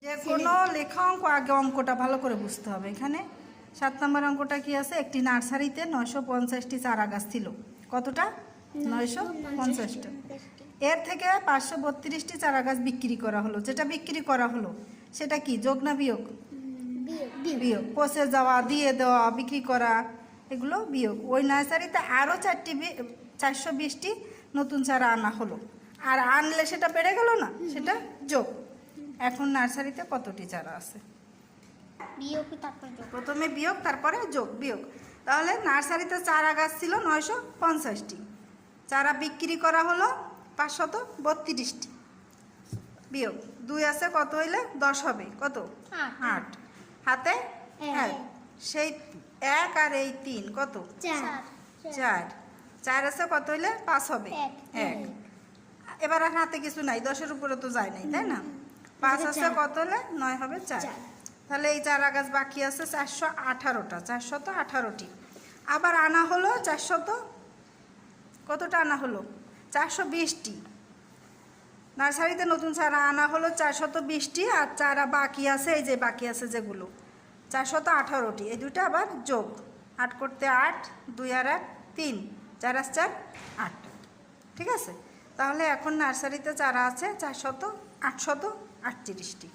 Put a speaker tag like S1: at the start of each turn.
S1: যে কোনো লেখা অঙ্ক আগে অঙ্কটা ভালো করে বুঝতে হবে। এখানে 7 নম্বর অঙ্কটা কি আছে? একটি নার্সারিতে 950টি চারা গাছ ছিল। কতটা? 950টা। এর থেকে 532টি চারা গাছ বিক্রি করা হলো। যেটা বিক্রি করা হলো সেটা কি, যোগ না বিয়োগ? বিয়োগ। পচে যাওয়া, দিয়ে দেওয়া, বিক্রি করা, এগুলো বিয়োগ। ওই নার্সারিতে আরও 420টি নতুন চারা আনা হলো। আর আনলে সেটা বেড়ে গেল না, সেটা যোগ। এখন নার্সারিতে কতটি চারা আছে? প্রথমে বিয়োগ, তারপরে যোগ। বিয়োগ। তাহলে নার্সারিতে চারা গাছ ছিল 950টি, চারা বিক্রি করা হলো 532টি। বিয়োগ 2 আছে, কত হইলে 10 হবে? কত? 8। হাতে 1, সেই 1 আর এই 3 কত? 4। 4 আছে, কত হইলে 5 হবে? 1। এবার আর হাতে কিছু নাই, 10-এর উপরে তো যায় নাই, তাই না? 5 আছে, কত হলে 9 হবে? 4। তাহলে এই চারা গাছ বাকি আছে 418টা, 418টি। আবার আনা হলো 400, কতটা আনা হলো? 420টি। নার্সারিতে নতুন চারা আনা হলো 420টি, আর চারা বাকি আছে, এই যে বাকি আছে যেগুলো 418টি, এই দুটো আবার যোগ। 8 করতে 8, 2 আর 8 3, 4 আর 4 8। ঠিক আছে? তাহলে এখন নার্সারিতে চারা আছে 838টি।